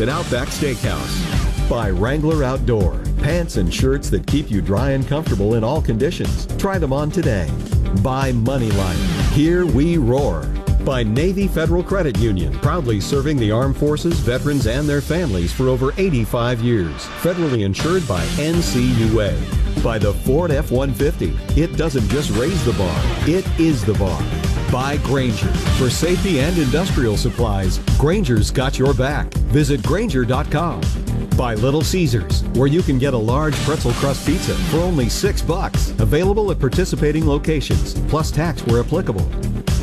at Outback Steakhouse. By Wrangler Outdoor, pants and shirts that keep you dry and comfortable in all conditions. Try them on today. By Moneyline, here we roar. By Navy Federal Credit Union, proudly serving the armed forces, veterans, and their families for over 85 years. Federally insured by NCUA. By the Ford F-150, it doesn't just raise the bar, it is the bar. By Grainger, for safety and industrial supplies, Grainger's got your back. Visit Grainger.com. By Little Caesars, where you can get a large pretzel crust pizza for only $6. Available at participating locations, plus tax where applicable.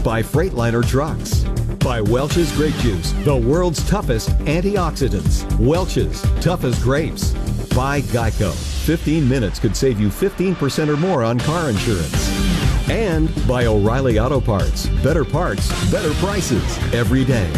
By Freightliner Trucks. By Welch's Grape Juice, the world's toughest antioxidants. Welch's, tough as grapes. By Geico. 15 minutes could save you 15% or more on car insurance. And by O'Reilly Auto Parts. Better parts, better prices every day.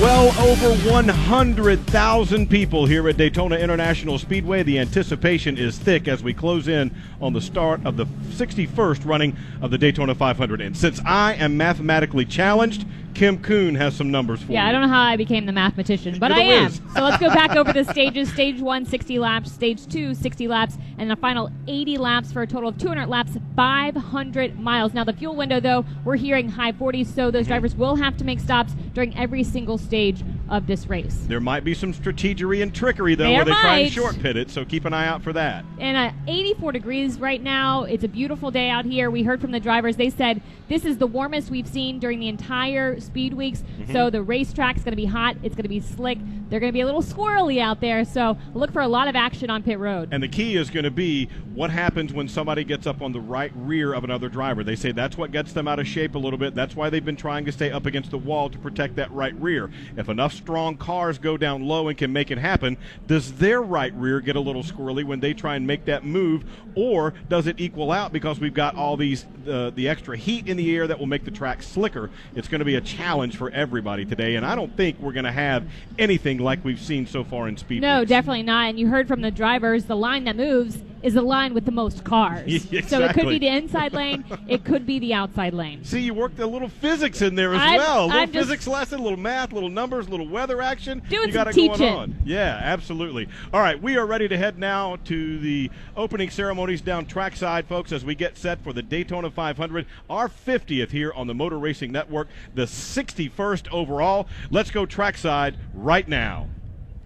Well over 100,000 people here at Daytona International Speedway. The anticipation is thick as we close in on the start of the 61st running of the Daytona 500. And since I am mathematically challenged, Kim Kuhn has some numbers for you. Yeah, I don't know how I became the mathematician, but I am. So let's go back over the stages. Stage 1, 60 laps. Stage 2, 60 laps. And the final 80 laps for a total of 200 laps, 500 miles. Now, the fuel window, though, we're hearing high 40s, so those drivers will have to make stops during every single stage of this race. There might be some strategery and trickery, though, where they try and short pit it, so keep an eye out for that. And 84 degrees right now. It's a beautiful day out here. We heard from the drivers. They said this is the warmest we've seen during the entire speed weeks. So the racetrack's going to be hot. It's going to be slick. They're going to be a little squirrely out there, so look for a lot of action on pit road. And the key is going to be what happens when somebody gets up on the right rear of another driver. They say that's what gets them out of shape a little bit. That's why they've been trying to stay up against the wall to protect that right rear. If enough strong cars go down low and can make it happen, does their right rear get a little squirrely when they try and make that move, or does it equal out because we've got all these the extra heat in the air that will make the track slicker? It's going to be a challenge for everybody today, and I don't think we're going to have anything like we've seen so far in speed. No, weeks. Definitely not. And you heard from the drivers, the line that moves is the line with the most cars. Exactly. So it could be the inside lane, it could be the outside lane. See, you worked a little physics in there as well. A little physics lesson, a little math, a little numbers, a little weather action. Doing you got some it going teaching. on. Yeah, absolutely. All right, we are ready to head now to the opening ceremonies down Trackside, folks, as we get set for the Daytona 500, our 50th here on the Motor Racing Network, the 61st overall. Let's go Trackside right now.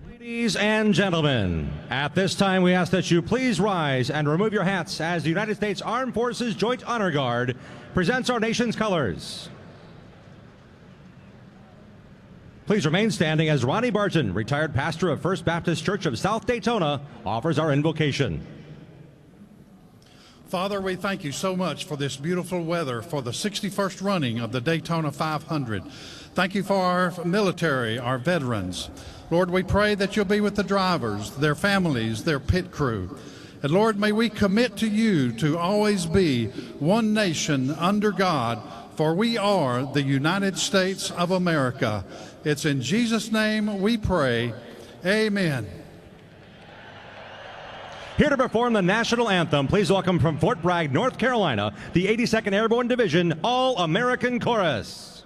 Ladies and gentlemen, at this time we ask that you please rise and remove your hats as the United States Armed Forces Joint Honor Guard presents our nation's colors. Please remain standing as Ronnie Barton, retired pastor of First Baptist Church of South Daytona, offers our invocation. Father, we thank you so much for this beautiful weather for the 61st running of the Daytona 500. Thank you for our military, our veterans. Lord, we pray that you'll be with the drivers, their families, their pit crew. And Lord, may we commit to you to always be one nation under God, for we are the United States of America. It's in Jesus' name we pray. Amen. Here to perform the national anthem, please welcome from Fort Bragg, North Carolina, the 82nd Airborne Division All-American Chorus.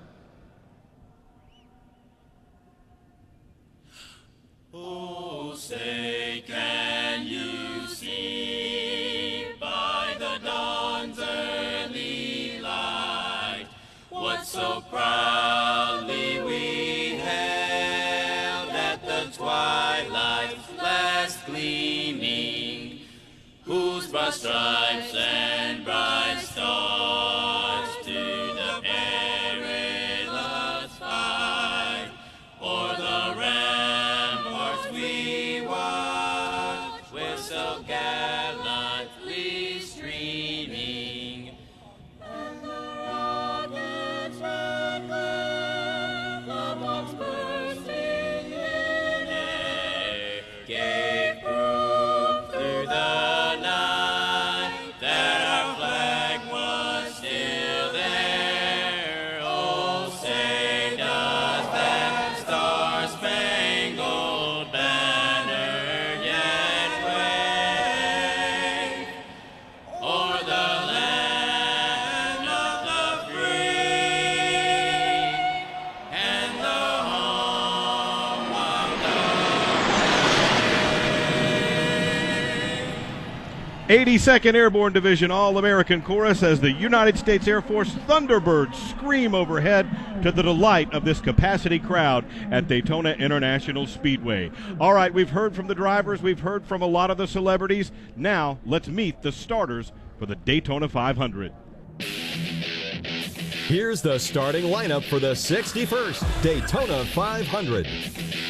Oh, say can you see by the dawn's early light what so proudly we hailed at the twilight's last gleaming, whose broad stripes and bright stars to the perilous fight o'er the ramparts we watch, we're so gallantly streaming. And the rocket's red glare, the bombs bursting in air, gave proof through the night that our 82nd Airborne Division All-American Chorus as the United States Air Force Thunderbirds scream overhead to the delight of this capacity crowd at Daytona International Speedway. All right, we've heard from the drivers, we've heard from a lot of the celebrities. Now, let's meet the starters for the Daytona 500. Here's the starting lineup for the 61st Daytona 500.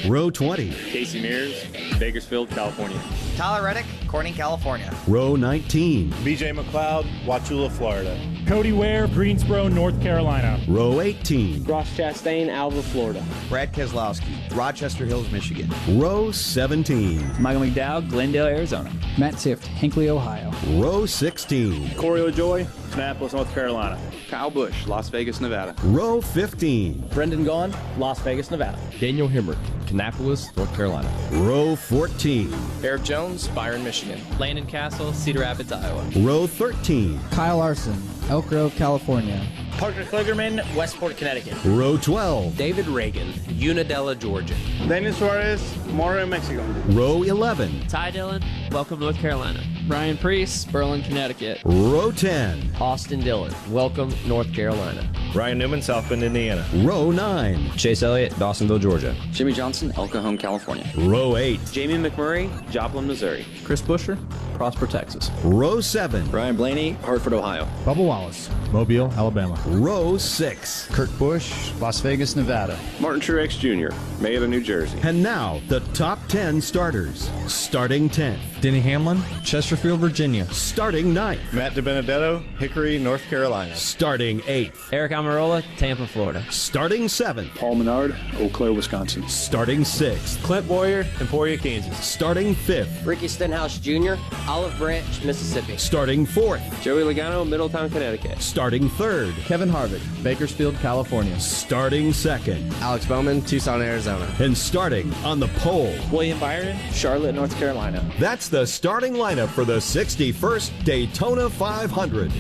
Row 20. Casey Mears, Bakersfield, California. Tyler Reddick, Corning, California. Row 19. BJ McLeod, Wauchula, Florida. Cody Ware, Greensboro, North Carolina. Row 18. Ross Chastain, Alva, Florida. Brad Keselowski, Rochester Hills, Michigan. Row 17. Michael McDowell, Glendale, Arizona. Matt Tift, Hinckley, Ohio. Row 16. Corey LaJoy, Annapolis, North Carolina. Kyle Busch, Las Vegas, Nevada. Row 15. Brendan Gaughan, Las Vegas, Nevada. Daniel Himmert, Annapolis, North Carolina. Row 14. Eric Jones, Byron, Michigan. Landon Castle, Cedar Rapids, Iowa. Row 13. Kyle Larson, Elk Grove, California. Parker Kligerman, Westport, Connecticut. Row 12. David Reagan, Unadilla, Georgia. Daniel Suarez, Moro, Mexico. Row 11. Ty Dillon, Welcome, North Carolina. Brian Priest, Berlin, Connecticut. Row 10. Austin Dillon, Welcome, North Carolina. Ryan Newman, South Bend, Indiana. Row 9. Chase Elliott, Dawsonville, Georgia. Jimmy Johnson, El Cajon, California. Row 8. Jamie McMurray, Joplin, Missouri. Chris Buescher, Prosper, Texas. Row 7. Brian Blaney, Hartford, Ohio. Bubba Wallace, Mobile, Alabama. Row 6. Kurt Busch, Las Vegas, Nevada. Martin Truex Jr., Mayodan, New Jersey. And now, the top 10 starters. Starting 10th. Denny Hamlin, Chesterfield, Virginia. Starting 9th. Matt DiBenedetto, Hickory, North Carolina. Starting 8th. Eric Almirola, Tampa, Florida. Starting 7th. Paul Menard, Eau Claire, Wisconsin. Starting 6th. Clint Boyer, Emporia, Kansas. Starting 5th. Ricky Stenhouse Jr., Olive Branch, Mississippi. Starting 4th. Joey Logano, Middletown, Connecticut. Starting 3rd. Kevin Harvick, Bakersfield, California. Starting 2nd. Alex Bowman, Tucson, Arizona. And starting on the pole. William Byron, Charlotte, North Carolina. That's the starting lineup for the 61st Daytona 500.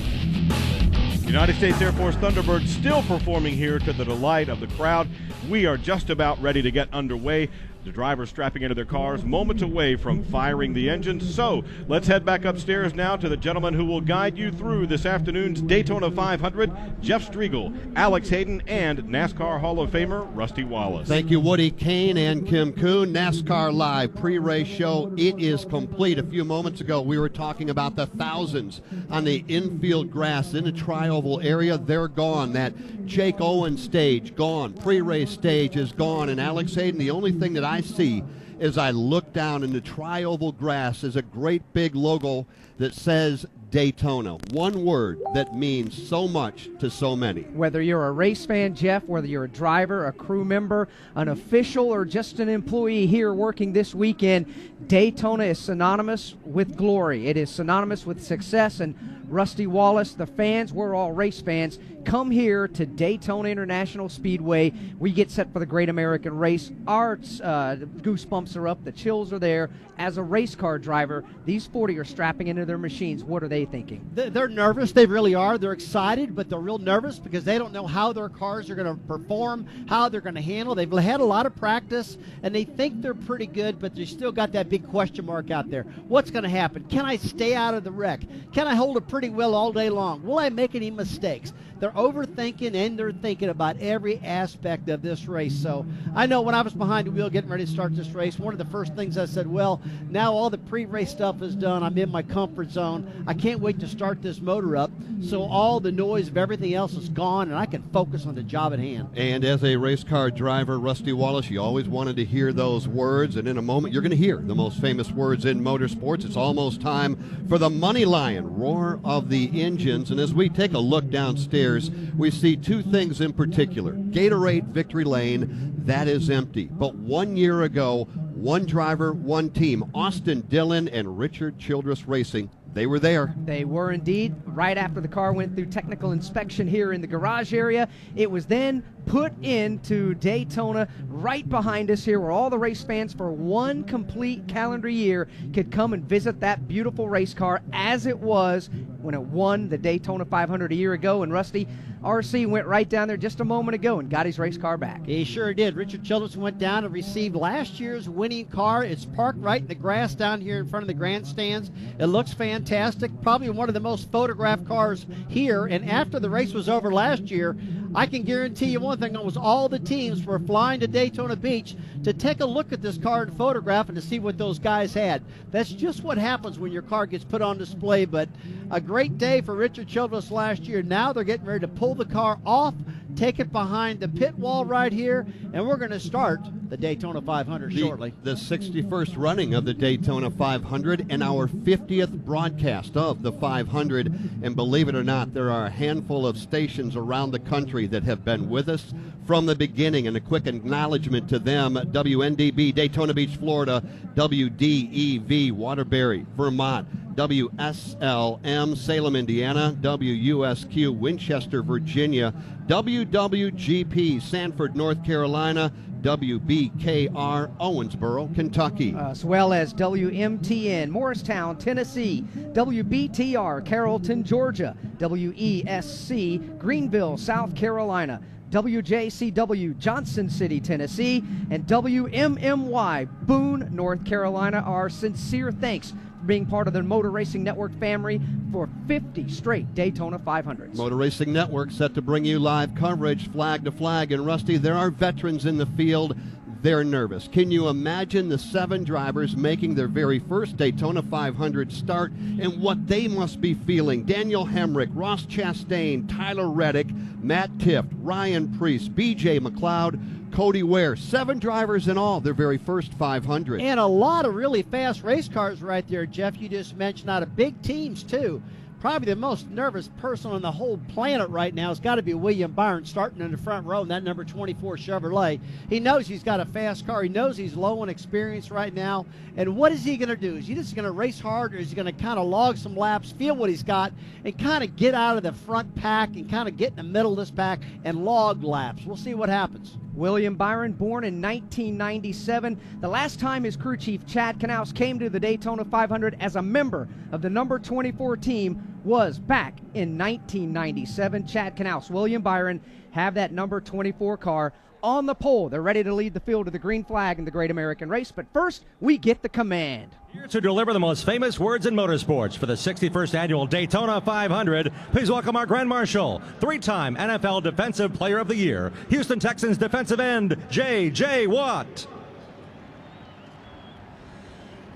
United States Air Force Thunderbirds still performing here to the delight of the crowd. We are just about ready to get underway. The drivers strapping into their cars, moments away from firing the engines. So let's head back upstairs now to the gentleman who will guide you through this afternoon's Daytona 500, Jeff Striegel, Alex Hayden, and NASCAR Hall of Famer Rusty Wallace. Thank you, Woody Kane and Kim Kuhn. NASCAR Live pre-race show. It is complete. A few moments ago, we were talking about the thousands on the infield grass in the tri-oval area. They're gone. That Jake Owens stage, gone. Pre-race stage is gone. And Alex Hayden, the only thing that I see as I look down in the tri-oval grass is a great big logo that says Daytona. One word that means so much to so many. Whether you're a race fan, Jeff, whether you're a driver, a crew member, an official, or just an employee here working this weekend, Daytona is synonymous with glory. It is synonymous with success. And Rusty Wallace, the fans, we're all race fans, come here to Daytona International Speedway. We get set for the Great American Race. Our goosebumps are up. The chills are there. As a race car driver, these 40 are strapping into their machines. What are they thinking? They're nervous. They really are. They're excited, but they're real nervous because they don't know how their cars are going to perform, how they're going to handle. They've had a lot of practice, and they think they're pretty good, but they still got that big question mark out there. What's going to happen? Can I stay out of the wreck? Can I hold it pretty well all day long? Will I make any mistakes? They're overthinking, and they're thinking about every aspect of this race. So I know when I was behind the wheel getting ready to start this race, one of the first things I said, well, now all the pre-race stuff is done. I'm in my comfort zone. I can't wait to start this motor up so all the noise of everything else is gone, and I can focus on the job at hand. And as a race car driver, Rusty Wallace, you always wanted to hear those words, and in a moment you're going to hear the most famous words in motorsports. It's almost time for the money lion, roar of the engines. And as we take a look downstairs, we see two things in particular. Gatorade Victory Lane, that is empty. But 1 year ago, one driver, one team, Austin Dillon and Richard Childress Racing, they were there. They were indeed. Right after the car went through technical inspection here in the garage area, it was then put into Daytona right behind us here, where all the race fans for one complete calendar year could come and visit that beautiful race car as it was when it won the Daytona 500 a year ago. And Rusty, RC went right down there just a moment ago and got his race car back. He sure did. Richard Childress went down and received last year's winning car. It's parked right in the grass down here in front of the grandstands. It looks fantastic. Probably one of the most photographed cars here. And after the race was over last year, I can guarantee you one thing, almost all the teams were flying to Daytona Beach to take a look at this car and photograph and to see what those guys had. That's just what happens when your car gets put on display. But a great day for Richard Childress last year. Now they're getting ready to pull the car off, take it behind the pit wall right here, and we're going to start the Daytona 500 shortly. The 61st running of the Daytona 500 and our 50th broadcast of the 500. And believe it or not, there are a handful of stations around the country that have been with us from the beginning. And a quick acknowledgement to them: WNDB, Daytona Beach, Florida; WDEV, Waterbury, Vermont; WSLM, Salem, Indiana; WUSQ, Winchester, Virginia; WWGP, Sanford, North Carolina; WBKR, Owensboro, Kentucky. As well as WMTN, Morristown, Tennessee; WBTR, Carrollton, Georgia; WESC, Greenville, South Carolina; WJCW, Johnson City, Tennessee; and WMMY, Boone, North Carolina. Our sincere thanks for being part of the Motor Racing Network family for 50 straight Daytona 500s. Motor Racing Network set to bring you live coverage, flag to flag. And Rusty, there are veterans in the field. They're nervous. Can you imagine the 7 drivers making their very first Daytona 500 start and what they must be feeling? Daniel Hemrick, Ross Chastain, Tyler Reddick, Matt Tifft, Ryan Preece, BJ McLeod, Cody Ware. 7 drivers in all, their very first 500. And a lot of really fast race cars right there, Jeff. You just mentioned out of big teams, too. Probably the most nervous person on the whole planet right now has got to be William Byron, starting in the front row in that number 24 Chevrolet. He knows he's got a fast car. He knows he's low on experience right now. And what is he going to do? Is he just going to race hard, or is he going to kind of log some laps, feel what he's got, and kind of get out of the front pack and kind of get in the middle of this pack and log laps? We'll see what happens. William Byron, born in 1997. The last time his crew chief, Chad Knaus, came to the Daytona 500 as a member of the number 24 team was back in 1997. Chad Knaus, William Byron have that number 24 car on the pole. They're ready to lead the field to the green flag in the Great American Race. But first, we get the command. Here to deliver the most famous words in motorsports for the 61st annual Daytona 500, please welcome our Grand Marshal, 3-time NFL Defensive Player of the Year, Houston Texans defensive end, J.J. Watt.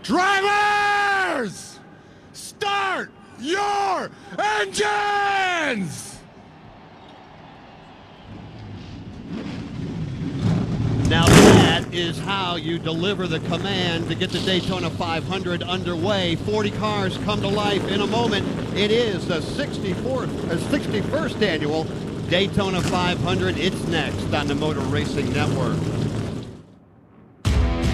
Drivers, start your engines! Now that is how you deliver the command to get the Daytona 500 underway. 40 cars come to life in a moment. It is the 61st annual Daytona 500. It's next on the Motor Racing Network.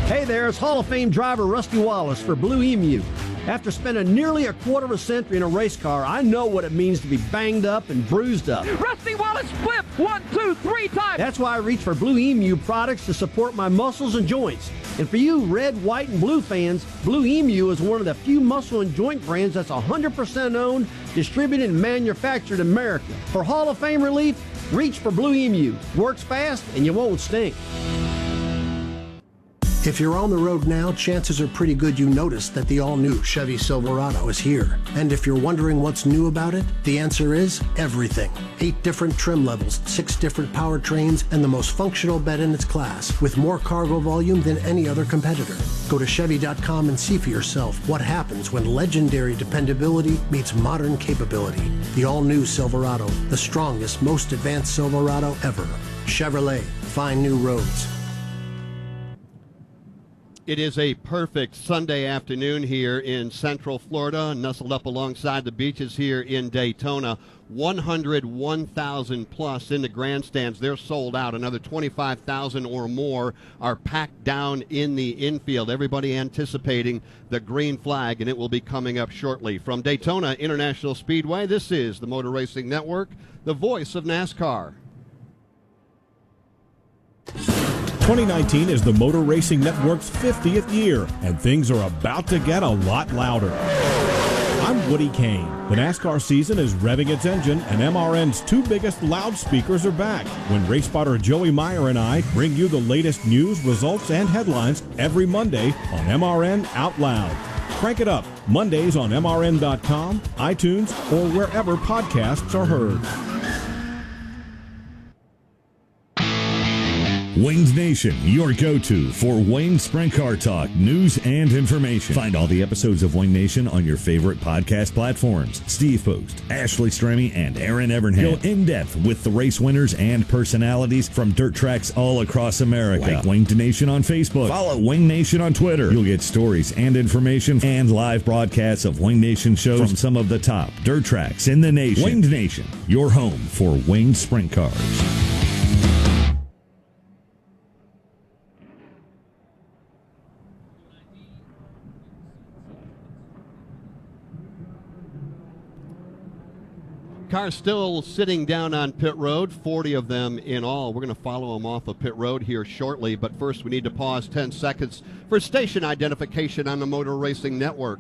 Hey there, it's Hall of Fame driver Rusty Wallace for Blue Emu. After spending nearly a quarter of a century in a race car, I know what it means to be banged up and bruised up. Rusty Wallace flip 1, 2, 3 times. That's why I reach for Blue Emu products to support my muscles and joints. And for you red, white, and blue fans, Blue Emu is one of the few muscle and joint brands that's 100% owned, distributed, and manufactured in America. For Hall of Fame relief, reach for Blue Emu. Works fast and you won't stink. If you're on the road now, chances are pretty good you noticed that the all-new Chevy Silverado is here. And if you're wondering what's new about it, the answer is everything. 8 different trim levels, 6 different powertrains, and the most functional bed in its class, with more cargo volume than any other competitor. Go to Chevy.com and see for yourself what happens when legendary dependability meets modern capability. The all-new Silverado, the strongest, most advanced Silverado ever. Chevrolet, find new roads. It is a perfect Sunday afternoon here in Central Florida, nestled up alongside the beaches here in Daytona. 101,000 plus in the grandstands. They're sold out. Another 25,000 or more are packed down in the infield. Everybody anticipating the green flag, and it will be coming up shortly. From Daytona International Speedway, this is the Motor Racing Network, the voice of NASCAR. 2019 is the Motor Racing Network's 50th year, and things are about to get a lot louder. I'm Woody Kane. The NASCAR season is revving its engine, and MRN's two biggest loudspeakers are back when race spotter Joey Meyer and I bring you the latest news, results, and headlines every Monday on MRN Out Loud. Crank it up Mondays on MRN.com, iTunes, or wherever podcasts are heard. Wayne's Nation, your go-to for Wayne Sprint Car Talk, news and information. Find all the episodes of Wayne Nation on your favorite podcast platforms. Steve Post, Ashley Stremme, and Aaron Evernhead go in-depth with the race winners and personalities from dirt tracks all across America. Like Wayne Nation on Facebook. Follow Wayne Nation on Twitter. You'll get stories and information and live broadcasts of Wayne Nation shows from some of the top dirt tracks in the nation. Wayne Nation, your home for Wayne Sprint Cars. Cars still sitting down on pit road, 40 of them in all. We're going to follow them off of pit road here shortly, but first we need to pause 10 seconds for station identification on the Motor Racing Network.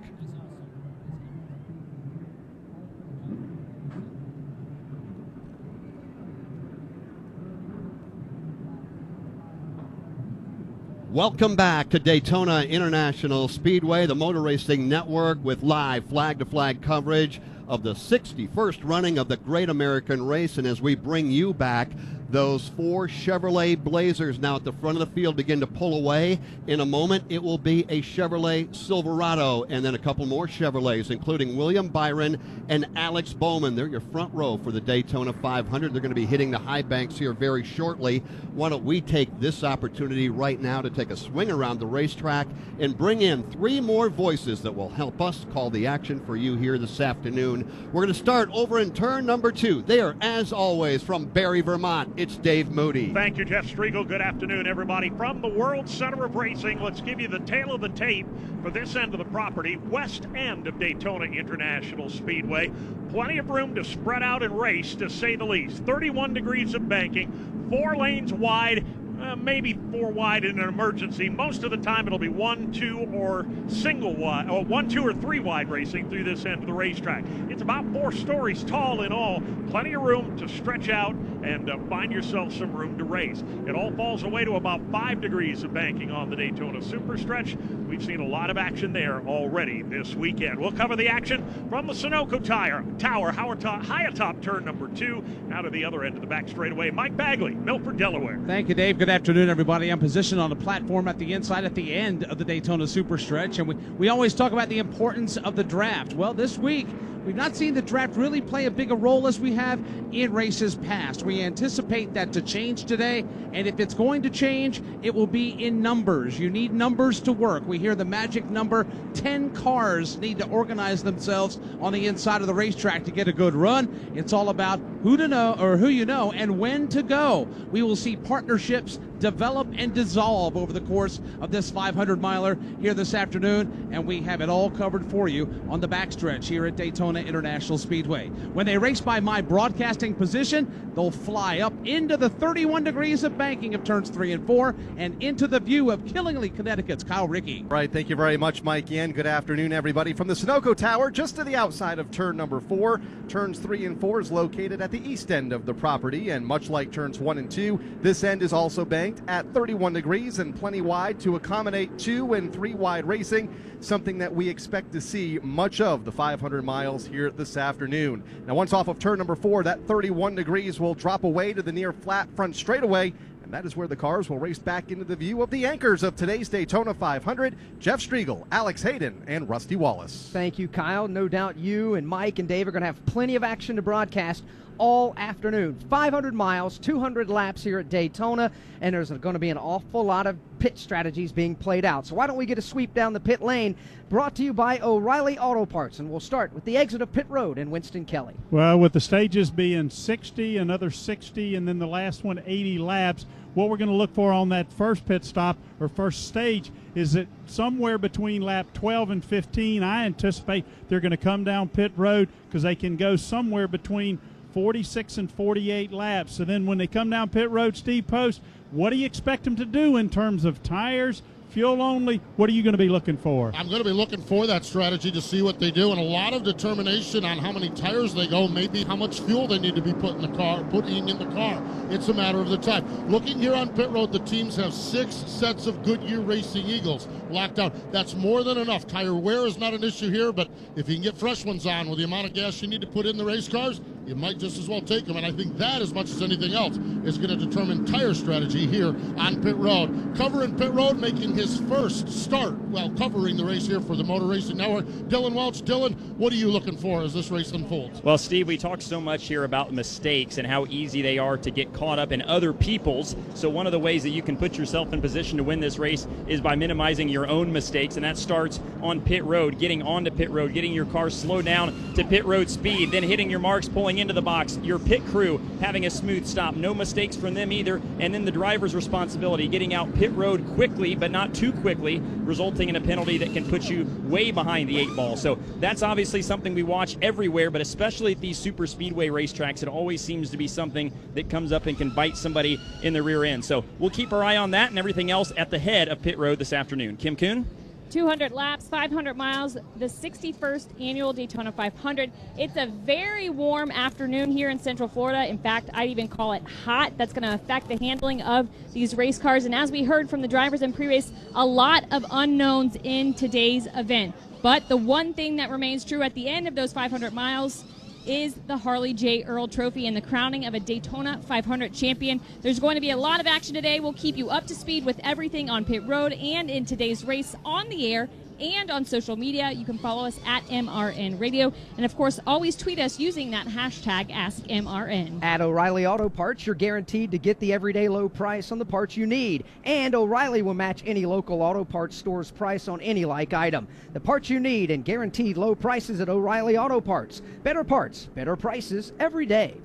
Welcome back to Daytona International Speedway, the Motor Racing Network, with live flag-to-flag coverage of the 61st running of the Great American Race. And as we bring you back, those four Chevrolet Blazers now at the front of the field begin to pull away. In a moment, it will be a Chevrolet Silverado and then a couple more Chevrolets, including William Byron and Alex Bowman. They're your front row for the Daytona 500. They're going to be hitting the high banks here very shortly. Why don't we take this opportunity right now to take a swing around the racetrack and bring in three more voices that will help us call the action for you here this afternoon. We're going to start over in turn number 2. They are, as always, from Barrie, Vermont. It's Dave Moody. Thank you, Jeff Striegel. Good afternoon, everybody. From the World Center of Racing, let's give you the tail of the tape for this end of the property, west end of Daytona International Speedway. Plenty of room to spread out and race, to say the least. 31 degrees of banking, 4 lanes wide, maybe 4 wide in an emergency. Most of the time it'll be 1, 2, or single wide, or 1, 2, or 3 wide racing through this end of the racetrack. It's about 4 stories tall in all. Plenty of room to stretch out and find yourself some room to race. It all falls away to about 5 degrees of banking on the Daytona Superstretch. We've seen a lot of action there already this weekend. We'll cover the action from the Sunoco Tower, high atop turn number 2, out of the other end of the back straightaway. Mike Bagley, Milford, Delaware. Thank you, Dave. Good afternoon, everybody. I'm positioned on the platform at the inside at the end of the Daytona Superstretch, and we always talk about the importance of the draft. Well, this week, we've not seen the draft really play a bigger role as we have in races past. We anticipate that to change today, and if it's going to change, it will be in numbers. You need numbers to work. We hear the magic number. 10 cars need to organize themselves on the inside of the racetrack to get a good run. It's all about who to know, or who you know, and when to go. We will see partnerships develop and dissolve over the course of this 500-miler here this afternoon, and we have it all covered for you on the backstretch here at Daytona International Speedway. When they race by my broadcasting position, they'll fly up into the 31 degrees of banking of turns 3 and 4 and into the view of Killingly, Connecticut's Kyle Rickey. Right, thank you very much, Mike. And good afternoon, everybody. From the Sunoco Tower, just to the outside of turn number 4, turns 3 and 4 is located at the east end of the property, and much like turns 1 and 2, this end is also banked at 31 degrees and plenty wide to accommodate 2 and 3 wide racing, something that we expect to see much of the 500 miles here this afternoon. Now, once off of turn number 4, that 31 degrees will drop away to the near flat front straightaway, and that is where the cars will race back into the view of the anchors of today's Daytona 500, Jeff Striegel, Alex Hayden, and Rusty Wallace. Thank you, Kyle. No doubt you and Mike and Dave are going to have plenty of action to broadcast all afternoon. 500 miles, 200 laps here at Daytona, and there's going to be an awful lot of pit strategies being played out. So why don't we get a sweep down the pit lane, brought to you by O'Reilly Auto Parts, and we'll start with the exit of pit road in Winston-Kelly. Well, with the stages being 60, another 60, and then the last one 80 laps, what we're going to look for on that first pit stop or first stage is that somewhere between lap 12 and 15, I anticipate they're going to come down pit road because they can go somewhere between 46 and 48 laps. So then when they come down pit road, Steve Post, what do you expect them to do in terms of tires, fuel only, what are you going to be looking for? I'm going to be looking for that strategy to see what they do, and a lot of determination on how many tires they go, maybe how much fuel they need to be putting in the car. It's a matter of the time. Looking here on pit road, the teams have 6 sets of Goodyear Racing Eagles locked down. That's more than enough. Tire wear is not an issue here, but if you can get fresh ones on with the amount of gas you need to put in the race cars, you might just as well take them. And I think that, as much as anything else, is going to determine tire strategy here on pit road. Covering pit road, making his first start while covering the race here for the Motor Racing Network, Dylan Welch. Dylan, what are you looking for as this race unfolds? Well, Steve, we talk so much here about mistakes and how easy they are to get caught up in other people's. So one of the ways that you can put yourself in position to win this race is by minimizing your own mistakes, and that starts on pit road, getting onto pit road, getting your car slowed down to pit road speed, then hitting your marks, pulling into the box, your pit crew having a smooth stop, no mistakes from them either, and then the driver's responsibility, getting out pit road quickly but not too quickly, resulting in a penalty that can put you way behind the 8 ball. So that's obviously something we watch everywhere, but especially at these super speedway racetracks, it always seems to be something that comes up and can bite somebody in the rear end. So we'll keep our eye on that and everything else at the head of pit road this afternoon. Kim Kuhn? 200 laps, 500 miles, the 61st annual Daytona 500. It's a very warm afternoon here in Central Florida. In fact, I'd even call it hot. That's going to affect the handling of these race cars. And as we heard from the drivers in pre-race, a lot of unknowns in today's event. But the one thing that remains true at the end of those 500 miles is the Harley J. Earl Trophy and the crowning of a Daytona 500 champion. There's going to be a lot of action today. We'll keep you up to speed with everything on pit road and in today's race on the air and on social media. You can follow us at MRN Radio. And, of course, always tweet us using that hashtag AskMRN. At O'Reilly Auto Parts, you're guaranteed to get the everyday low price on the parts you need. And O'Reilly will match any local auto parts store's price on any like item. The parts you need and guaranteed low prices at O'Reilly Auto Parts. Better parts, better prices every day.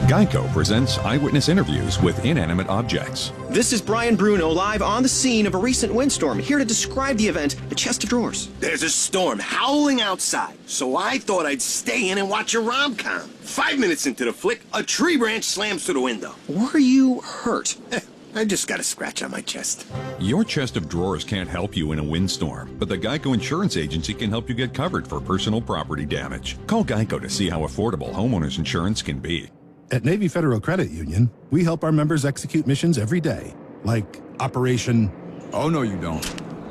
Geico presents eyewitness interviews with inanimate objects. This is Brian Bruno live on the scene of a recent windstorm, here to describe the event, The Chest of Drawers. There's a storm howling outside, so I thought I'd stay in and watch a rom-com. 5 minutes into the flick, a tree branch slams through the window. Were you hurt? I just got a scratch on my chest. Your chest of drawers can't help you in a windstorm, but the Geico Insurance Agency can help you get covered for personal property damage. Call Geico to see how affordable homeowners insurance can be. At Navy Federal Credit Union, we help our members execute missions every day, like Operation... Oh, no, you don't.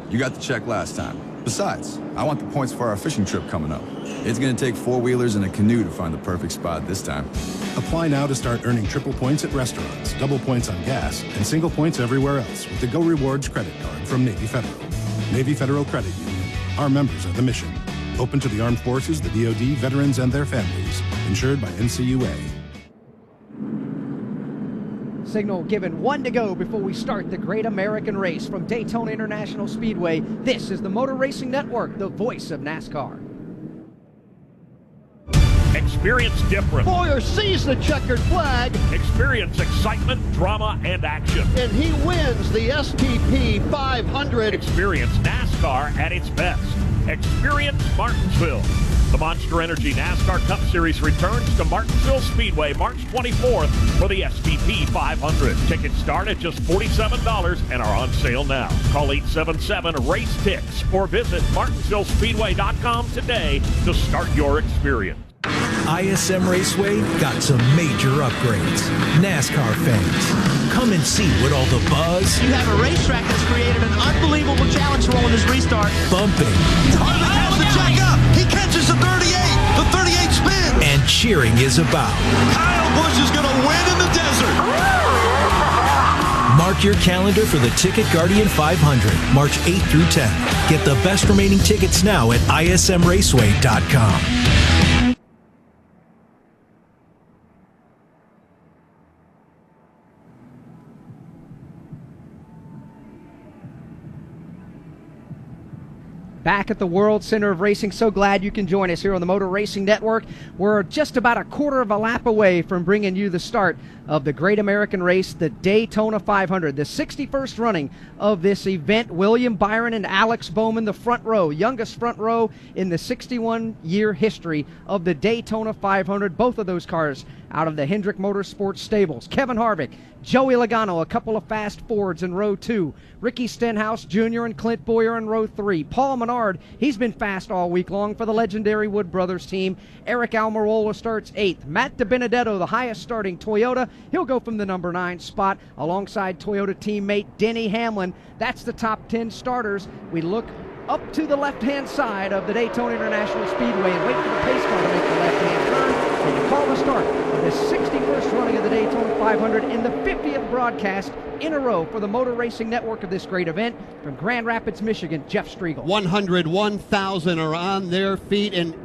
You got the check last time. Besides, I want the points for our fishing trip coming up. It's going to take 4-wheelers and a canoe to find the perfect spot this time. Apply now to start earning triple points at restaurants, double points on gas, and single points everywhere else with the Go Rewards credit card from Navy Federal. Navy Federal Credit Union. Our members are the mission. Open to the armed forces, the DoD, veterans, and their families. Insured by NCUA. Signal given 1 to go before we start the Great American Race from Daytona International Speedway. This is the Motor Racing Network, the voice of NASCAR. Experience different. Boyer sees the checkered flag. Experience excitement, drama, and action. And he wins the STP 500. Experience NASCAR at its best. Experience Martinsville. The Monster Energy NASCAR Cup Series returns to Martinsville Speedway March 24th for the STP 500. Tickets start at just $47 and are on sale now. Call 877-RACE-TICKS or visit martinsvillespeedway.com today to start your experience. ISM Raceway got some major upgrades. NASCAR fans, come and see what all the buzz. You have a racetrack that's created an unbelievable challenge for all in this restart. Bumping. Harvick has the check up. He catches the 38. The 38 spins. And cheering is about. Kyle Busch is going to win in the desert. Mark your calendar for the Ticket Guardian 500, March 8th through 10th. Get the best remaining tickets now at ismraceway.com. Back at the World Center of Racing. So glad you can join us here on the Motor Racing Network. We're just about a quarter of a lap away from bringing you the start of the Great American Race, the Daytona 500, the 61st running of this event. William Byron and Alex Bowman, the front row, youngest front row in the 61-year history of the Daytona 500. Both of those cars out of the Hendrick Motorsports stables. Kevin Harvick, Joey Logano, a couple of fast Fords in row 2. Ricky Stenhouse Jr. and Clint Boyer in row 3. Paul Menard, he's been fast all week long for the legendary Wood Brothers team. Eric Almirola starts 8th. Matt DiBenedetto, the highest starting Toyota, he'll go from the number 9 spot alongside Toyota teammate Denny Hamlin. That's the top 10 starters. We look up to the left-hand side of the Daytona International Speedway and wait for the pace car to make the left-hand turn and to call the start of the 61st running of the Daytona 500 and the 50th broadcast in a row for the Motor Racing Network of this great event. From Grand Rapids, Michigan, Jeff Striegel. 101,000 are on their feet and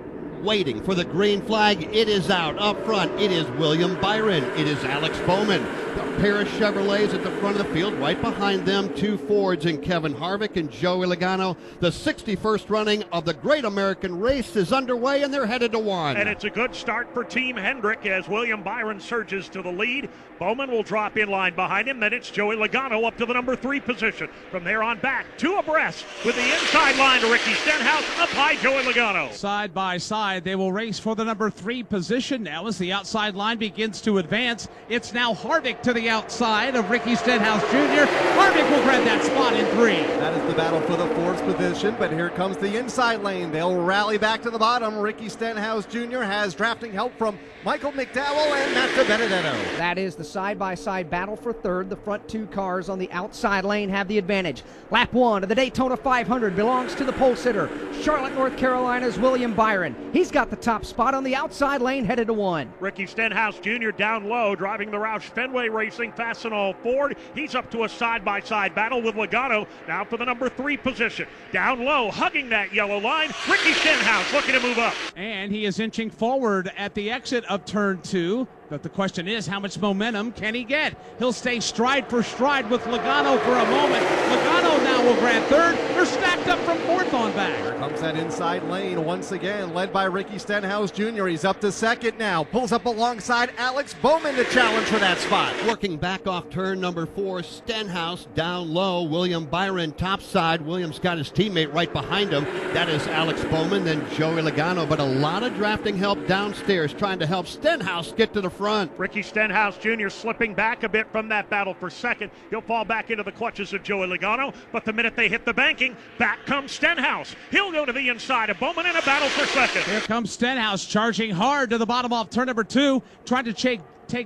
waiting for the green flag. It is out. Up front, it is William Byron. It is Alex Bowman. A pair of Chevrolets at the front of the field. Right behind them, 2 Fords and Kevin Harvick and Joey Logano. The 61st running of the Great American Race is underway, and they're headed to 1. And it's a good start for Team Hendrick as William Byron surges to the lead. Bowman will drop in line behind him. Then it's Joey Logano up to the number 3 position. From there on back, 2 abreast with the inside line to Ricky Stenhouse. Up high, Joey Logano. Side by side, they will race for the number 3 position now as the outside line begins to advance. It's now Harvick to the outside of Ricky Stenhouse Jr. Harvick will grab that spot in 3. That is the battle for the 4th position, but here comes the inside lane. They'll rally back to the bottom. Ricky Stenhouse Jr. has drafting help from Michael McDowell and Matt DiBenedetto. That is the side-by-side battle for 3rd. The front 2 cars on the outside lane have the advantage. Lap 1 of the Daytona 500 belongs to the pole sitter, Charlotte, North Carolina's William Byron. He's got the top spot on the outside lane, headed to 1. Ricky Stenhouse Jr. down low, driving the Roush Fenway Racing Fastenal Ford. He's up to a side-by-side battle with Logano, now for the number 3 position. Down low, hugging that yellow line, Ricky Stenhouse looking to move up. And he is inching forward at the exit of turn 2. But the question is, how much momentum can he get? He'll stay stride for stride with Logano for a moment. Logano now will grab 3rd. They're stacked up from 4th on back. Here comes that inside lane once again, led by Ricky Stenhouse Jr. He's up to 2nd now. Pulls up alongside Alex Bowman to challenge for that spot. Working back off turn number 4, Stenhouse down low. William Byron topside. William's got his teammate right behind him. That is Alex Bowman, then Joey Logano. But a lot of drafting help downstairs trying to help Stenhouse get to the front. Ricky Stenhouse Jr. slipping back a bit from that battle for 2nd. He'll fall back into the clutches of Joey Logano, but the minute they hit the banking, back comes Stenhouse. He'll go to the inside of Bowman in a battle for 2nd. Here comes Stenhouse charging hard to the bottom off turn number 2, trying to take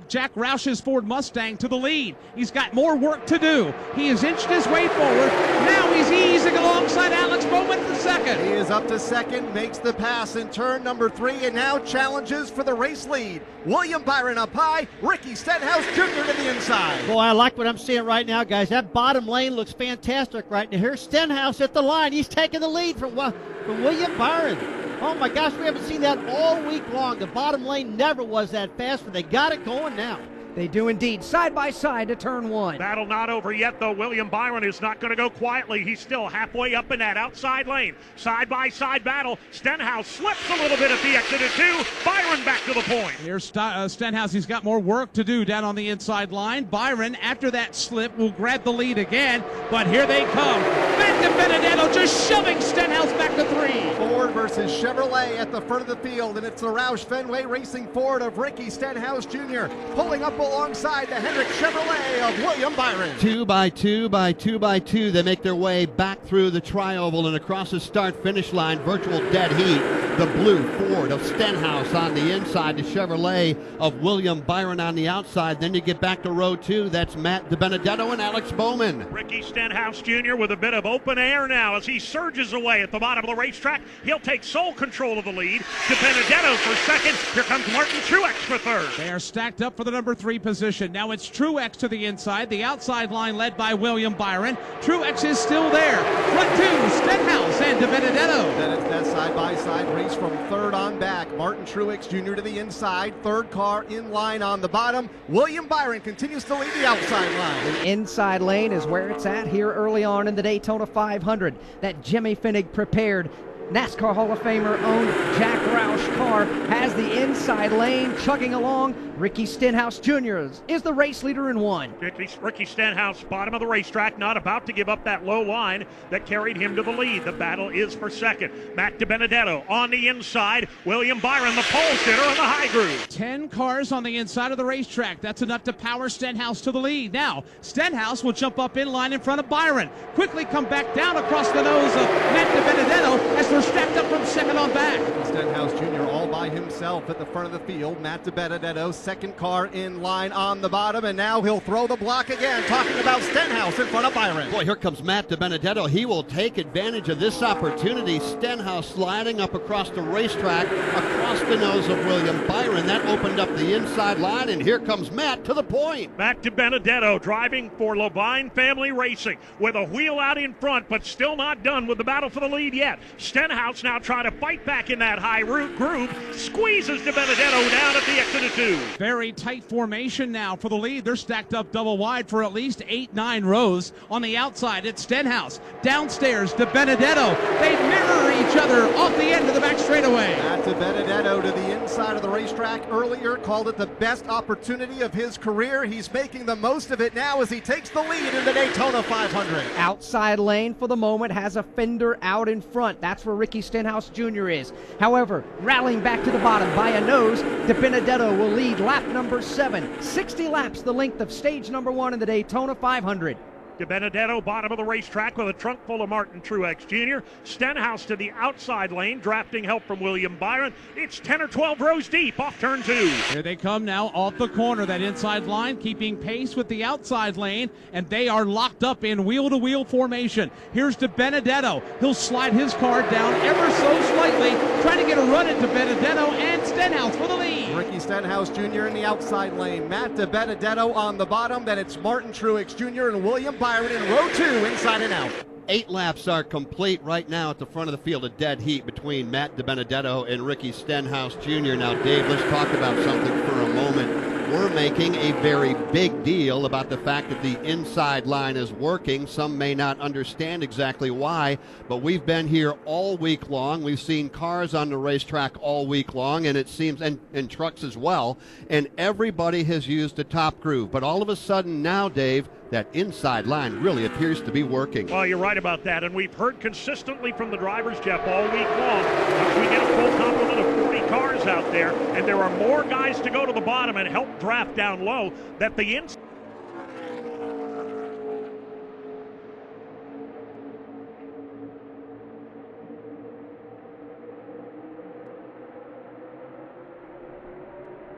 Jack Roush's Ford Mustang to the lead. He's got more work to do. He has inched his way forward. Now he's easing alongside Alex Bowman for 2nd. He is up to 2nd, makes the pass in turn number 3, and now challenges for the race lead. William Byron up high, Ricky Stenhouse Jr. to the inside. Boy, I like what I'm seeing right now, guys. That bottom lane looks fantastic right now. Here's Stenhouse at the line. He's taking the lead from William Byron. Oh my gosh, we haven't seen that all week long. The bottom lane never was that fast, but they got it going now. They do indeed, side by side to turn 1. Battle not over yet, though. William Byron is not going to go quietly. He's still halfway up in that outside lane. Side by side battle. Stenhouse slips a little bit at the exit of 2. Byron back to the point. Here's Stenhouse. He's got more work to do down on the inside line. Byron, after that slip, will grab the lead again. But here they come. Matt DiBenedetto just shoving Stenhouse back to 3. Ford versus Chevrolet at the front of the field, and it's the Roush Fenway Racing Ford of Ricky Stenhouse Jr. pulling up alongside the Hendrick Chevrolet of William Byron. 2 by 2 by 2 by 2, they make their way back through the tri-oval and across the start-finish line. Virtual dead heat. The blue Ford of Stenhouse on the inside, the Chevrolet of William Byron on the outside. Then you get back to row 2. That's Matt DiBenedetto and Alex Bowman. Ricky Stenhouse Jr. with a bit of open air now as he surges away at the bottom of the racetrack. He'll take sole control of the lead. DiBenedetto for 2nd. Here comes Martin Truex for 3rd. They are stacked up for the number 3 position. Now it's Truex to the inside. The outside line led by William Byron. Truex is still there. Front 2, Stenhouse and DiBenedetto. Then it's that side-by-side race from 3rd on back. Martin Truex Jr. to the inside. 3rd car in line on the bottom. William Byron continues to lead the outside line. The inside lane is where it's at here early on in the Daytona 500. That Jimmy Finnig prepared NASCAR Hall of Famer owned Jack Roush car has the inside lane chugging along. Ricky Stenhouse Jr. is the race leader in 1. Ricky Stenhouse, bottom of the racetrack, not about to give up that low line that carried him to the lead. The battle is for second. Matt DiBenedetto on the inside. William Byron, the pole sitter in the high groove. 10 cars on the inside of the racetrack. That's enough to power Stenhouse to the lead. Now, Stenhouse will jump up in line in front of Byron. Quickly come back down across the nose of Matt DiBenedetto as they're stacked up from second on back. Stenhouse Jr. all by himself at the front of the field. Matt DiBenedetto, second car in line on the bottom, and now he'll throw the block again, talking about Stenhouse in front of Byron. Boy, here comes Matt DiBenedetto. He will take advantage of this opportunity. Stenhouse sliding up across the racetrack, across the nose of William Byron. That opened up the inside line, and here comes Matt to the point. Matt DiBenedetto driving for Levine Family Racing with a wheel out in front, but still not done with the battle for the lead yet. Stenhouse now trying to fight back in that high route groove, squeezes DiBenedetto down at the exit of 2. Very tight formation now for the lead. They're stacked up double wide for at least 8-9 rows. On the outside, it's Stenhouse. Downstairs, DiBenedetto. They mirror each other off the end of the back straightaway. Matt DiBenedetto to the inside of the racetrack earlier, called it the best opportunity of his career. He's making the most of it now as he takes the lead in the Daytona 500. Outside lane for the moment has a fender out in front. That's where Ricky Stenhouse Jr. is. However, rallying back to the bottom by a nose, DiBenedetto will lead lap number 7. 60 laps, the length of stage number 1 in the Daytona 500. DiBenedetto, bottom of the racetrack with a trunk full of Martin Truex Jr. Stenhouse to the outside lane, drafting help from William Byron. It's 10 or 12 rows deep off turn 2. Here they come now off the corner, that inside line, keeping pace with the outside lane, and they are locked up in wheel-to-wheel formation. Here's DiBenedetto. He'll slide his car down ever so slightly, trying to get a run at DiBenedetto and Stenhouse for the lead. Ricky Stenhouse Jr. in the outside lane. Matt DiBenedetto on the bottom. Then it's Martin Truex Jr. and William Byron in row 2, inside and out. 8 laps are complete right now at the front of the field. A dead heat between Matt DiBenedetto and Ricky Stenhouse Jr. Now, Dave, let's talk about something for a moment. We're making a very big deal about the fact that the inside line is working. Some may not understand exactly why, but we've been here all week long. We've seen cars on the racetrack all week long, and it seems, and trucks as well, and everybody has used the top groove. But all of a sudden now, Dave, that inside line really appears to be working. Well, you're right about that, and we've heard consistently from the drivers, Jeff, all week long. Once we get a full complement of 40 cars out there, and there are more guys to go to the bottom and help draft down low, that the inside...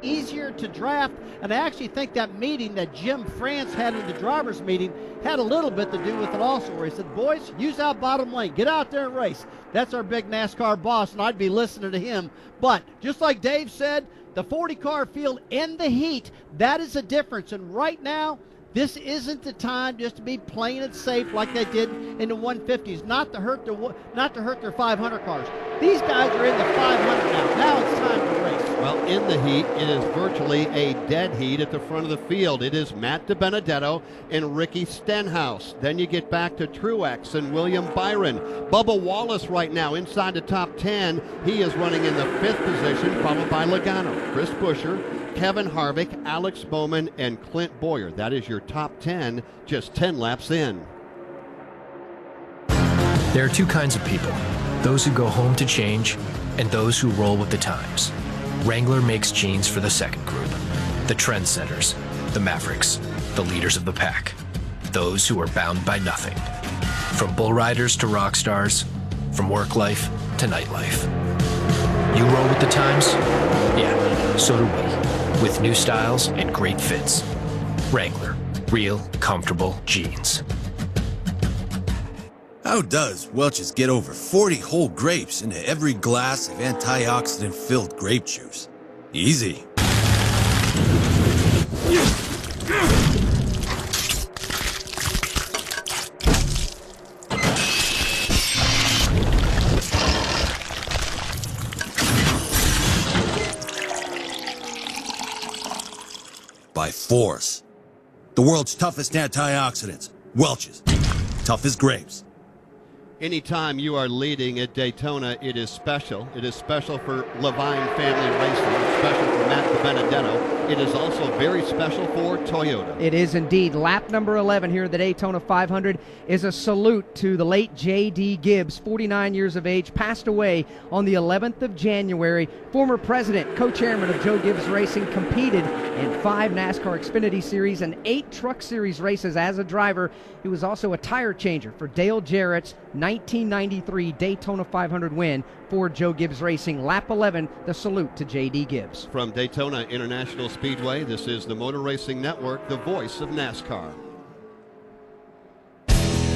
Easier to draft, and I actually think that meeting that Jim France had in the drivers meeting had a little bit to do with it also, where he said, boys, use that bottom lane, get out there and race. That's our big NASCAR boss, and I'd be listening to him. But just like Dave said, the 40 car field in the heat, that is a difference. And right now, this isn't the time just to be playing it safe like they did in the 150s, not to hurt their 500 cars. These guys are in the 500 now. Now it's time to race. Well, in the heat, it is virtually a dead heat at the front of the field. It is Matt DiBenedetto and Ricky Stenhouse. Then you get back to Truex and William Byron. Bubba Wallace right now inside the top 10. He is running in the 5th position, followed by Logano, Chris Buescher, Kevin Harvick, Alex Bowman, and Clint Boyer. That is your top 10, just 10 laps in. There are 2 kinds of people, those who go home to change and those who roll with the times. Wrangler makes jeans for the second group, the trendsetters, the mavericks, the leaders of the pack, those who are bound by nothing. From bull riders to rock stars, from work life to nightlife. You roll with the times? Yeah, so do we, with new styles and great fits. Wrangler, real, comfortable jeans. How does Welch's get over 40 whole grapes into every glass of antioxidant-filled grape juice? Easy. By force. The world's toughest antioxidants. Welch's. Tough as grapes. Anytime you are leading at Daytona, it is special. It is special for Levine Family Racing. It's special for Matt DiBenedetto. it is also very special for Toyota. It is indeed. Lap number 11 here at the Daytona 500 is a salute to the late J.D. Gibbs, 49 years of age, passed away on the 11th of January. Former president, co-chairman of Joe Gibbs Racing, competed in 5 NASCAR Xfinity Series and 8 Truck Series races as a driver. He was also a tire changer for Dale Jarrett's 1993 Daytona 500 win for Joe Gibbs Racing. Lap 11, the salute to J.D. Gibbs. From Daytona International Speedway, this is the Motor Racing Network, the voice of NASCAR.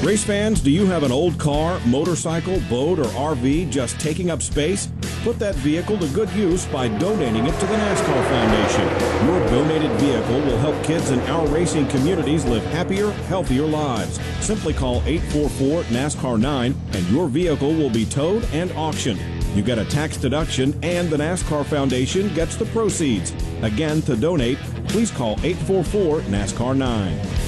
Race fans, do you have an old car, motorcycle, boat, or RV just taking up space? Put that vehicle to good use by donating it to the NASCAR Foundation. Your donated vehicle will help kids in our racing communities live happier, healthier lives. Simply call 844-NASCAR-9 and your vehicle will be towed and auctioned. You get a tax deduction and the NASCAR Foundation gets the proceeds. Again, to donate, please call 844-NASCAR-9.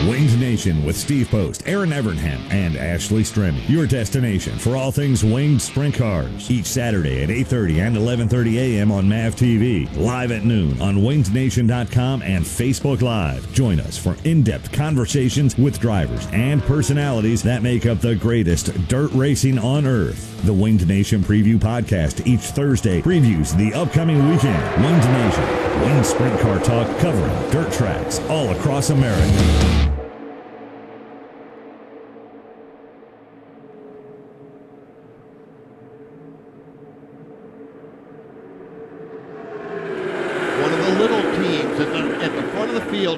Wings Nation with Steve Post, Aaron Evernham, and Ashley Stremme. Your destination for all things winged sprint cars. Each Saturday at 8:30 and 11:30 a.m. on MAV TV. Live at noon on wingsnation.com and Facebook Live. Join us for in-depth conversations with drivers and personalities that make up the greatest dirt racing on earth. The Winged Nation Preview Podcast each Thursday previews the upcoming weekend. Winged Nation, winged sprint car talk covering dirt tracks all across America.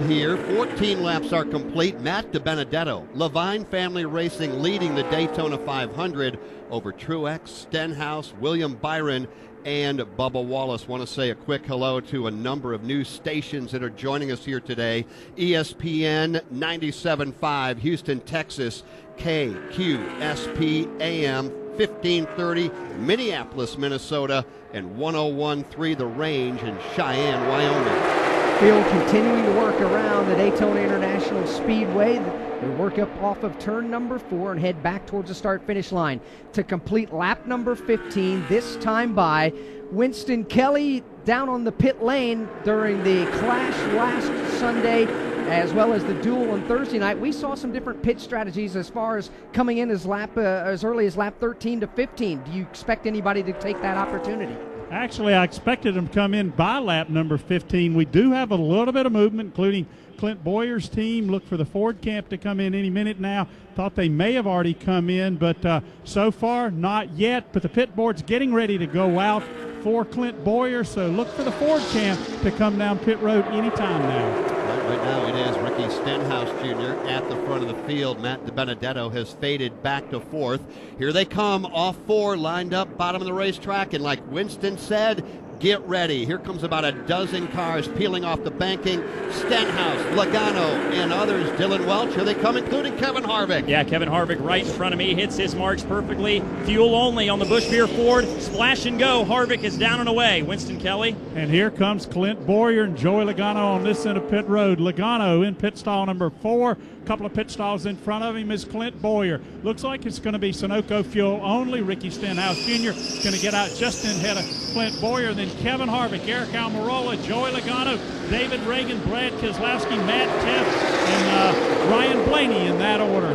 Here, 14 laps are complete. Matt DiBenedetto, Levine Family Racing leading the Daytona 500 over Truex, Stenhouse, William Byron, and Bubba Wallace. Want to say a quick hello to a number of new stations that are joining us here today. ESPN 97.5, Houston, Texas, KQSP AM 1530, Minneapolis, Minnesota, and 101.3 The Range in Cheyenne, Wyoming. Field continuing to work around the Daytona International Speedway. They work up off of turn number 4 and head back towards the start-finish line to complete lap number 15, this time by Winston Kelly down on the pit lane during the clash last Sunday, as well as the duel on Thursday night. We saw some different pit strategies as far as coming in as early as lap 13 to 15. Do you expect anybody to take that opportunity? Actually, I expected them to come in by lap number 15. We do have a little bit of movement, including Clint Boyer's team. Look for the Ford camp to come in any minute now. Thought they may have already come in, but so far, not yet. But the pit board's getting ready to go out for Clint Boyer, so look for the Ford camp to come down pit road anytime now. Right now it is Ricky Stenhouse Jr. at the front of the field. Matt DiBenedetto has faded back to 4th. Here they come, off 4, lined up bottom of the racetrack, and like Winston said, get ready. Here comes about a dozen cars peeling off the banking. Stenhouse, Logano, and others. Dylan Welch, here they come, including Kevin Harvick. Yeah, Kevin Harvick right in front of me, hits his marks perfectly. Fuel only on the Busch Beer Ford. Splash and go. Harvick is down and away. Winston Kelly. And here comes Clint Boyer and Joey Logano on this end of pit road. Logano in pit stall number 4. A couple of pit stalls in front of him is Clint Boyer. Looks like it's going to be Sunoco fuel only. Ricky Stenhouse Jr. is going to get out just ahead of Clint Boyer. Then Kevin Harvick, Eric Almirola, Joey Logano, David Reagan, Brad Keselowski, Matt Teff, and Ryan Blaney in that order.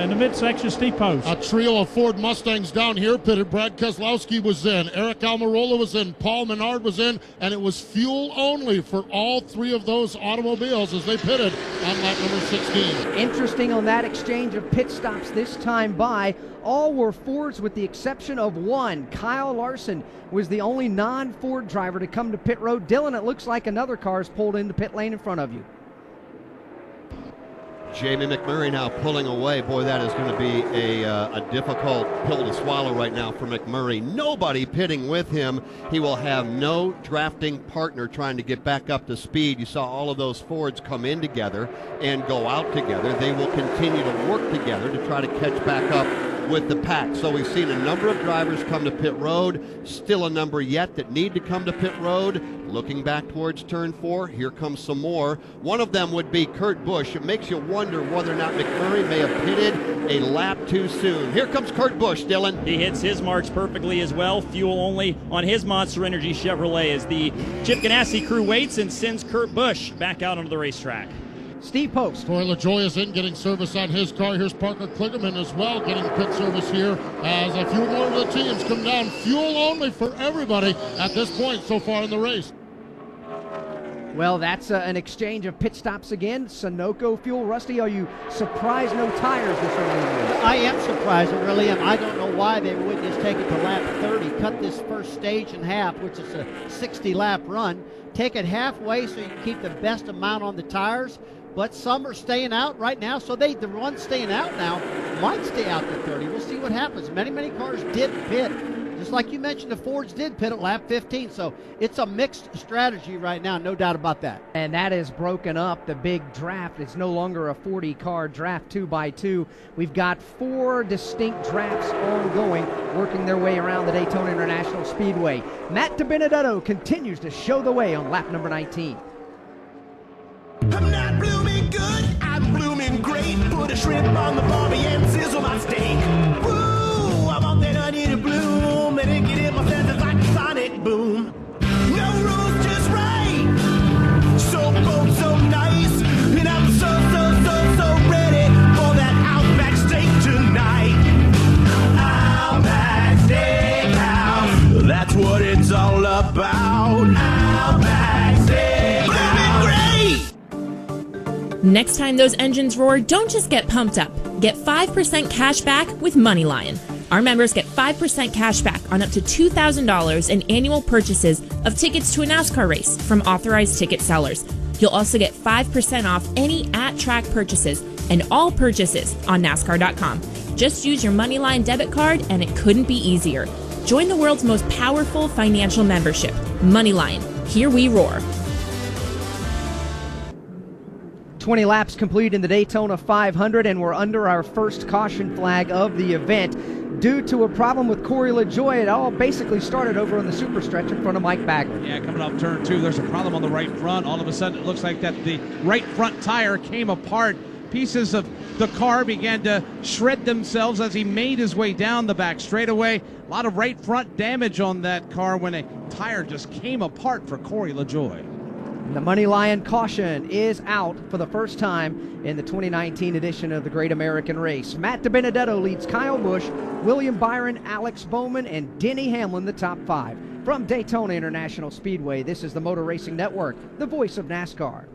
In the midsection, Steve Post. A trio of Ford Mustangs down here pitted. Brad Keselowski was in, Eric Almirola was in, Paul Menard was in, and it was fuel only for all 3 of those automobiles as they pitted on lap number 16. Interesting on that exchange of pit stops this time by. All were Fords with the exception of one. Kyle Larson was the only non-Ford driver to come to pit road. Dylan, it looks like another car is pulled into pit lane in front of you. Jamie McMurray now pulling away. Boy, that is going to be a difficult pill to swallow right now for McMurray. Nobody pitting with him. He will have no drafting partner trying to get back up to speed. You saw all of those Fords come in together and go out together. They will continue to work together to try to catch back up with the pack. So we've seen a number of drivers come to pit road, still a number yet that need to come to pit road. Looking back towards turn 4, here comes some more. One of them would be Kurt Busch. It makes you wonder whether or not McMurray may have pitted a lap too soon. Here comes Kurt Busch, Dylan. He hits his marks perfectly as well. Fuel only on his Monster Energy Chevrolet as the Chip Ganassi crew waits and sends Kurt Busch back out onto the racetrack. Steve Post. Troy LaJoie is in getting service on his car. Here's Parker Kligerman as well getting pit service here as a few more of the teams come down. Fuel only for everybody at this point so far in the race. Well, that's an exchange of pit stops again. Sunoco fuel. Rusty, are you surprised no tires this early in the race? I am surprised. I really am. I don't know why they wouldn't just take it to lap 30, cut this first stage in half, which is a 60-lap run, take it halfway so you can keep the best amount on the tires. But some are staying out right now, so the ones staying out now might stay out to 30. We'll see what happens. Many cars did pit. Just like you mentioned, the Fords did pit at lap 15, so it's a mixed strategy right now, no doubt about that. And that is broken up. The big draft is no longer a 40-car draft 2x2. We've got 4 distinct drafts ongoing, working their way around the Daytona International Speedway. Matt DiBenedetto continues to show the way on lap number 19. I'm not blooming good, I'm blooming great. Put a shrimp on the barbie and sizzle my steak. Woo, I want that honey to bloom and it get in my senses like a sonic boom. No rules, just right. So bold, so nice. And I'm so ready for that Outback steak tonight. Outback Steakhouse, that's what it's all about. Outback Steakhouse, blooming great. Next time those engines roar, don't just get pumped up. Get 5% cash back with MoneyLion. Our members get 5% cash back on up to $2,000 in annual purchases of tickets to a NASCAR race from authorized ticket sellers. You'll also get 5% off any at-track purchases and all purchases on NASCAR.com. Just use your MoneyLion debit card and it couldn't be easier. Join the world's most powerful financial membership, MoneyLion. Here we roar. 20 laps complete in the Daytona 500, and we're under our first caution flag of the event. Due to a problem with Corey LaJoie, it all basically started over on the super stretch in front of Mike Bagley. Yeah, coming off turn 2, there's a problem on the right front. All of a sudden, it looks like that the right front tire came apart. Pieces of the car began to shred themselves as he made his way down the back straightaway. A lot of right front damage on that car when a tire just came apart for Corey LaJoie. The MoneyLion caution is out for the first time in the 2019 edition of the Great American Race. Matt DiBenedetto leads Kyle Busch, William Byron, Alex Bowman, and Denny Hamlin the top 5. From Daytona International Speedway, this is the Motor Racing Network, the voice of NASCAR.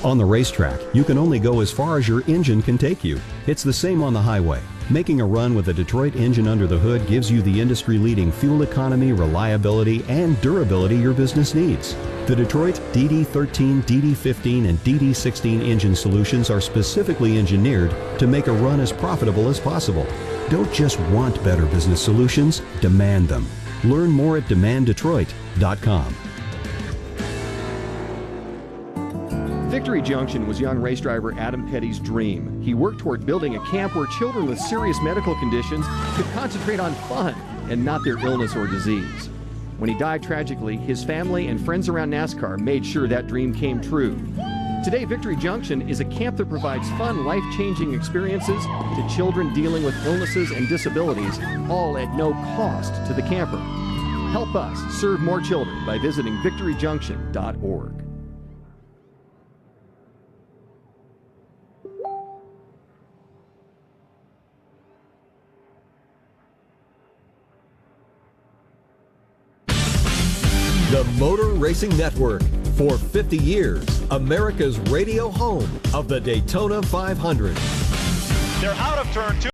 On the racetrack, you can only go as far as your engine can take you. It's the same on the highway. Making a run with a Detroit engine under the hood gives you the industry-leading fuel economy, reliability, and durability your business needs. The Detroit DD13, DD15, and DD16 engine solutions are specifically engineered to make a run as profitable as possible. Don't just want better business solutions, demand them. Learn more at demanddetroit.com. Victory Junction was young race driver Adam Petty's dream. He worked toward building a camp where children with serious medical conditions could concentrate on fun and not their illness or disease. When he died tragically, his family and friends around NASCAR made sure that dream came true. Today, Victory Junction is a camp that provides fun, life-changing experiences to children dealing with illnesses and disabilities, all at no cost to the camper. Help us serve more children by visiting victoryjunction.org. The Motor Racing Network, for 50 years, America's radio home of the Daytona 500. They're out of turn 2.